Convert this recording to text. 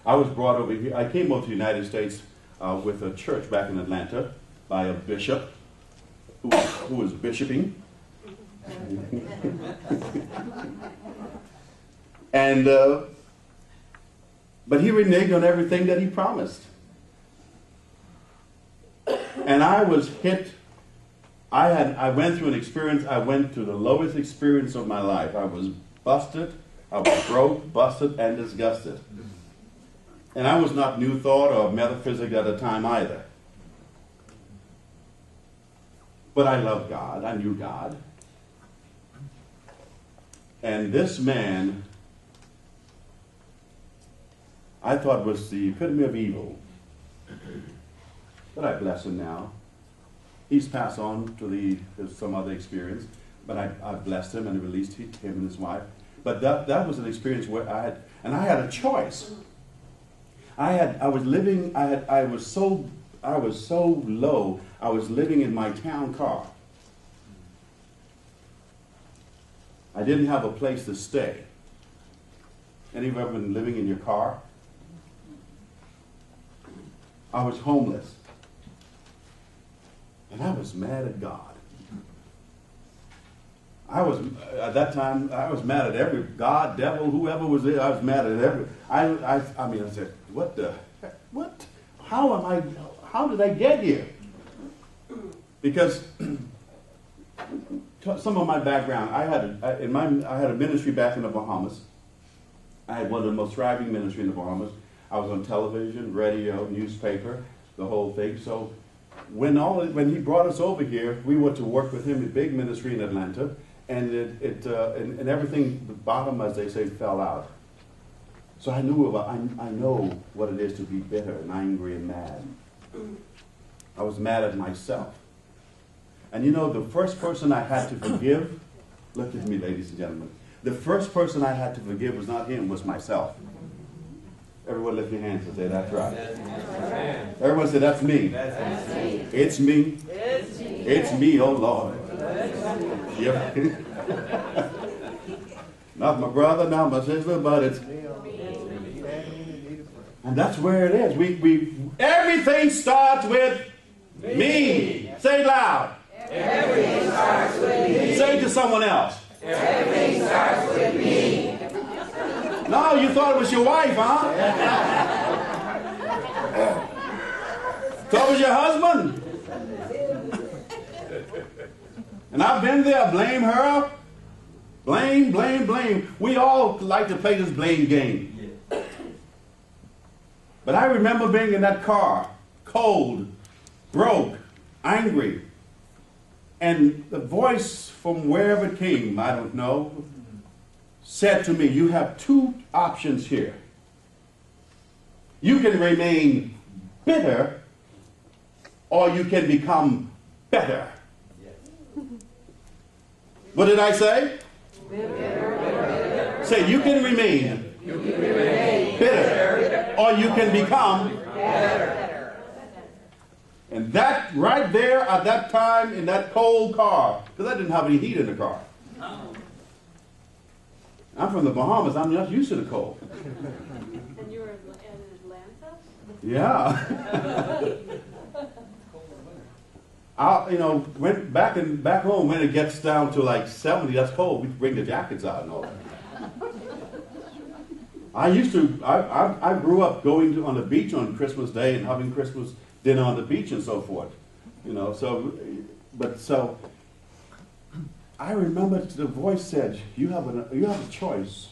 I was brought over here. I came over to the United States with a church back in Atlanta by a bishop who was bishoping. And but he reneged on everything that he promised. And I was hit. I went through an experience. I went through the lowest experience of my life. I was busted. I was broke, busted, and disgusted. And I was not New Thought or Metaphysical at the time either. But I loved God. I knew God. And this man, I thought was the epitome of evil. But I bless him now. He's passed on to some other experience, but I blessed him and released him and his wife. But that was an experience where I had a choice. I was so low. I was living in my town car. I didn't have a place to stay. Any of you ever been living in your car? I was homeless. And I was mad at God. At that time, I was mad at every God, devil, whoever was there. I was mad at every. I said, what the heck? What? How did I get here? Because some of my background, I had a ministry back in the Bahamas. I had one of the most thriving ministries in the Bahamas. I was on television, radio, newspaper, the whole thing. So when he brought us over here, we were to work with him in a big ministry in Atlanta, and and everything, the bottom, as they say, fell out. So I know what it is to be bitter and angry and mad. I was mad at myself. And you know, the first person I had to forgive, look at me, ladies and gentlemen, the first person I had to forgive was not him, was myself. Everyone lift your hands and say, that's right. Everyone say, that's me. It's me. It's me, oh Lord. Yep. Not my brother, not my sister, but it's me. And that's where it is. Everything starts with me. Say it loud. Everything starts with me. Say it to someone else. Everything starts with me. No, you thought it was your wife, huh? Thought it was your husband. And I've been there. Blame her. Blame. We all like to play this blame game. But I remember being in that car, cold, broke, angry. And the voice from wherever it came, I don't know, said to me, you have two options here. You can remain bitter, or you can become better. What did I say? Bitter. Say, you can remain bitter, or you can become better. And that right there at that time in that cold car, because I didn't have any heat in the car. I'm from the Bahamas. I'm not used to the cold. And you were in Atlanta? Yeah. Went back home when it gets down to like 70, that's cold. We bring the jackets out and all that. I grew up going on the beach on Christmas Day and having Christmas dinner on the beach and so forth. So I remember the voice said, you have a choice.